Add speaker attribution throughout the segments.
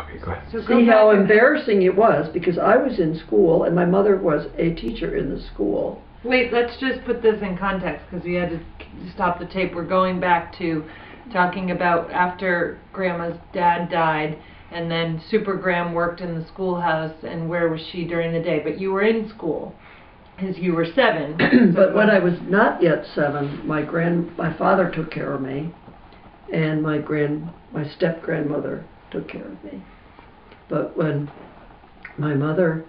Speaker 1: Okay, go ahead.
Speaker 2: So
Speaker 3: See how embarrassing it was, because I was in school and my mother was a teacher in the school.
Speaker 2: Wait, let's just put this in context because we had to stop the tape. We're going back to talking about after Grandma's dad died, and then Super Gram worked in the schoolhouse, and where was she during the day? But you were in school because you were 7.
Speaker 3: But when I was not yet 7, my father took care of me, and my step-grandmother took care of me. But when my mother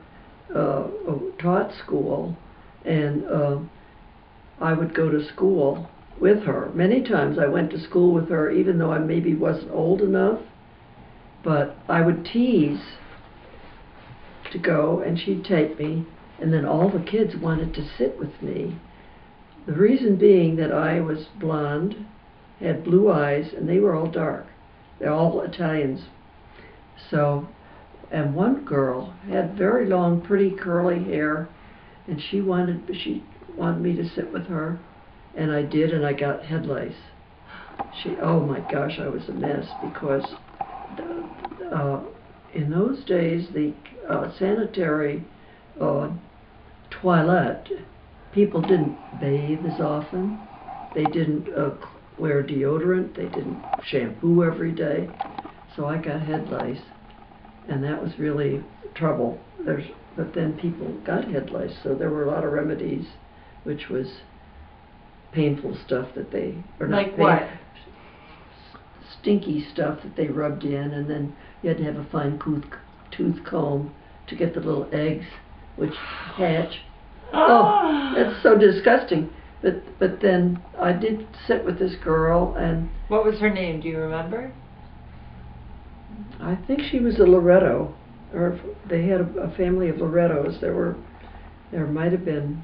Speaker 3: taught school, and I would go to school with her. Many times I went to school with her, even though I maybe wasn't old enough, but I would tease to go, and she'd take me, and then all the kids wanted to sit with me. The reason being that I was blonde, had blue eyes, and they were all dark. They're all Italians. So, and one girl had very long, pretty curly hair, and she wanted me to sit with her, and I did, and I got head lice. Oh my gosh, I was a mess, because in those days the sanitary toilet, people didn't bathe as often, they didn't wear deodorant, they didn't shampoo every day, so I got head lice, and that was really trouble. But then people got head lice, so there were a lot of remedies, which was painful stuff that they, or not
Speaker 2: like what?
Speaker 3: Stinky stuff that they rubbed in, and then you had to have a fine tooth comb to get the little eggs, which hatch. Oh, that's so disgusting. But then I did sit with this girl, and
Speaker 2: what was her name? Do you remember?
Speaker 3: I think she was a Loretto, or they had a family of Lorettos. There might have been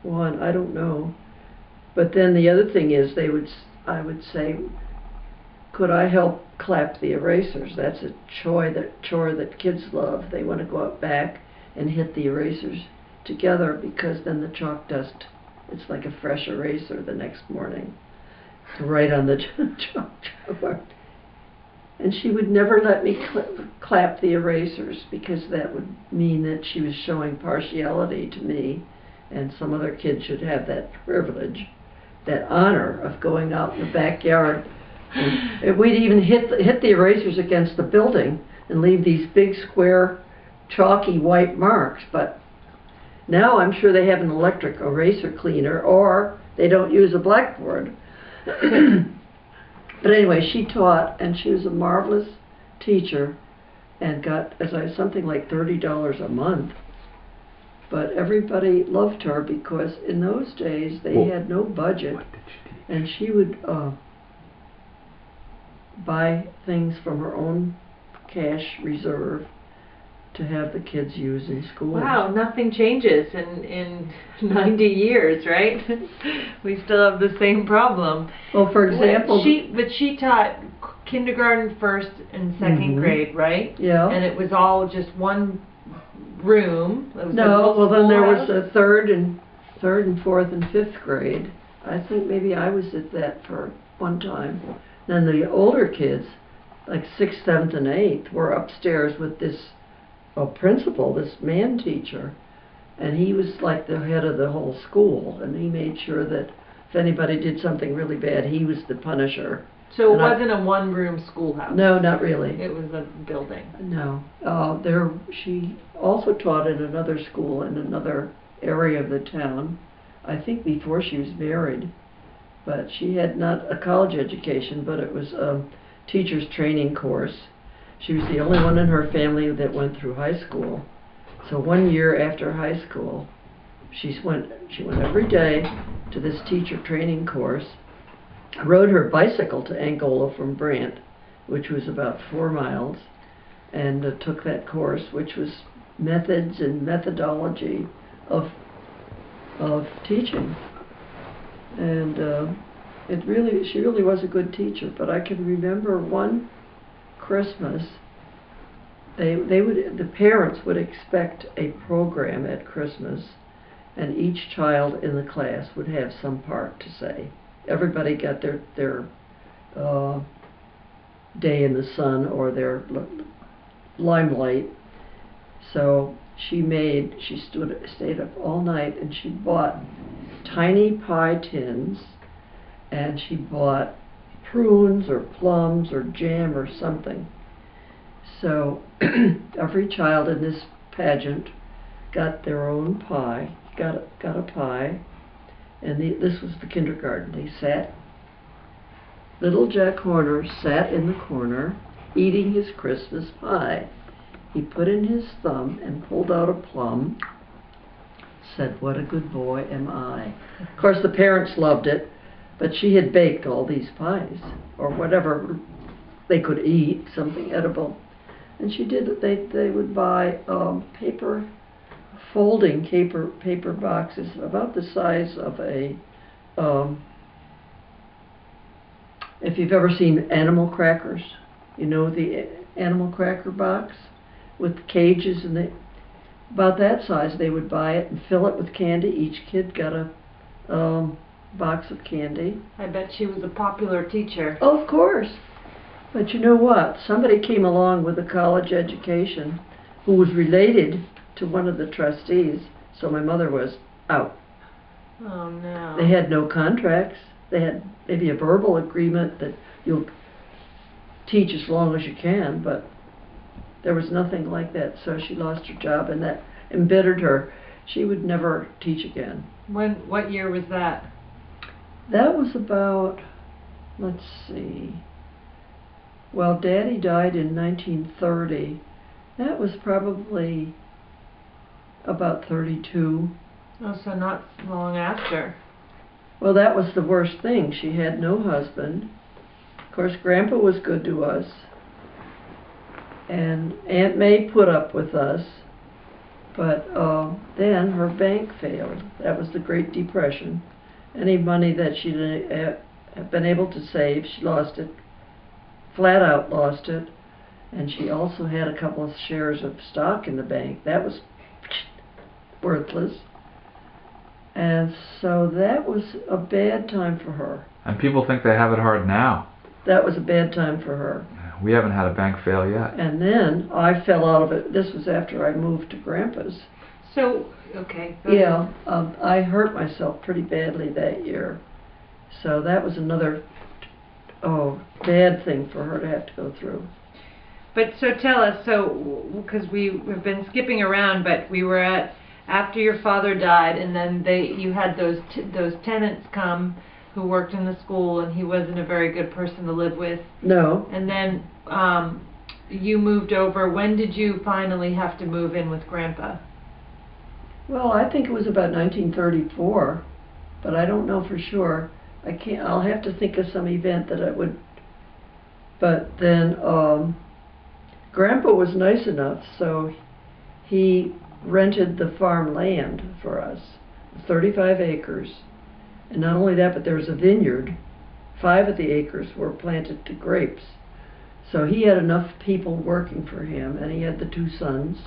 Speaker 3: one, I don't know. But then the other thing is, I would say, could I help clap the erasers? That's a chore that kids love. They want to go out back and hit the erasers together, because then the chalk dust, it's like a fresh eraser the next morning to write on the chalkboard. And she would never let me clap the erasers, because that would mean that she was showing partiality to me, and some other kid should have that privilege, that honor of going out in the backyard. And we'd even hit the erasers against the building and leave these big square chalky white marks. But now I'm sure they have an electric eraser cleaner, or they don't use a blackboard. But anyway, she taught, and she was a marvelous teacher, and got something like $30 a month. But everybody loved her, because in those days they had no budget, and she would buy things from her own cash reserve to have the kids use in school.
Speaker 2: Wow, nothing changes in 90 years, right? We still have the same problem.
Speaker 3: Well, for example,
Speaker 2: but she taught kindergarten, 1st and 2nd grade, right?
Speaker 3: Yeah.
Speaker 2: And it was all just one room. It was
Speaker 3: no, well then there was a third and 4th and 5th grade. I think maybe I was at that for one time. Then the older kids, like 6th, 7th, and 8th, were upstairs with this principal, this man teacher, and he was like the head of the whole school, and he made sure that if anybody did something really bad, he was the punisher.
Speaker 2: So it wasn't a one-room schoolhouse?
Speaker 3: No, not really.
Speaker 2: It was a building?
Speaker 3: No. She also taught in another school in another area of the town, I think before she was married. But she had not a college education, but it was a teacher's training course. She was the only one in her family that went through high school. So one year after high school, she went every day to this teacher training course, rode her bicycle to Angola from Brant, which was about 4 miles, and took that course, which was methods and methodology of teaching. And she really was a good teacher. But I can remember one Christmas, the parents would expect a program at Christmas, and each child in the class would have some part to say. Everybody got their day in the sun or their limelight. So she stayed up all night, and she bought tiny pie tins, and she bought prunes or plums or jam or something. So every child in this pageant got their own pie, got a pie, and this was the kindergarten. They sat, little Jack Horner sat in the corner eating his Christmas pie. He put in his thumb and pulled out a plum, said, "What a good boy am I." Of course, the parents loved it, but she had baked all these pies, or whatever they could eat, something edible. And she did it. They would buy folding paper boxes about the size of a, if you've ever seen animal crackers, you know the animal cracker box with cages, and about that size. They would buy it and fill it with candy. Each kid got a box of candy.
Speaker 2: I bet she was a popular teacher.
Speaker 3: Oh, of course. But you know what? Somebody came along with a college education who was related to one of the trustees, so my mother was out.
Speaker 2: Oh, no.
Speaker 3: They had no contracts. They had maybe a verbal agreement that you'll teach as long as you can, but there was nothing like that. So she lost her job, and that embittered her. She would never teach again.
Speaker 2: What year was that?
Speaker 3: That was about, let's see, well, Daddy died in 1930. That was probably about 32.
Speaker 2: Oh, so not long after.
Speaker 3: Well, that was the worst thing. She had no husband. Of course, Grandpa was good to us. And Aunt May put up with us. But then her bank failed. That was the Great Depression. Any money that she'd have been able to save, she lost it. Flat out lost it. And she also had a couple of shares of stock in the bank. That was worthless. And so that was a bad time for her.
Speaker 1: And people think they have it hard now.
Speaker 3: That was a bad time for her.
Speaker 1: We haven't had a bank fail yet.
Speaker 3: And then I fell out of it. This was after I moved to Grandpa's.
Speaker 2: So, okay.
Speaker 3: Yeah, I hurt myself pretty badly that year. So that was another bad thing for her to have to go through.
Speaker 2: But so tell us, because we have been skipping around, but we were at after your father died, and then you had those tenants come who worked in the school, and he wasn't a very good person to live with.
Speaker 3: No.
Speaker 2: And then you moved over. When did you finally have to move in with Grandpa?
Speaker 3: Well, I think it was about 1934, but I don't know for sure. I'll have to think of some event that I would. But then Grandpa was nice enough, so he rented the farm land for us, 35 acres. And not only that, but there was a vineyard. 5 of the acres were planted to grapes. So he had enough people working for him, and he had the 2 sons,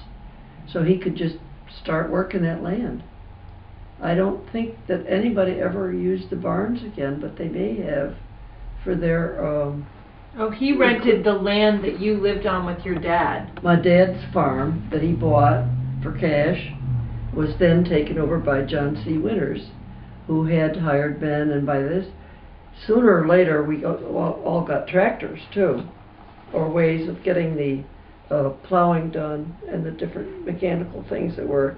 Speaker 3: so he could just start working that land. I don't think that anybody ever used the barns again, but they may have for their...
Speaker 2: Oh, he rented the land that you lived on with your dad.
Speaker 3: My dad's farm that he bought for cash was then taken over by John C. Winters, who had hired men, and by this, sooner or later, we all got tractors too, or ways of getting the plowing done and the different mechanical things that were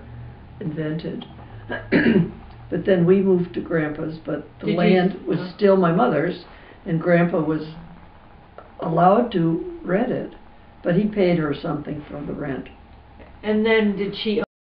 Speaker 3: invented. But then we moved to Grandpa's, but the land was still my mother's, and Grandpa was allowed to rent it, but he paid her something for the rent.
Speaker 2: And then did she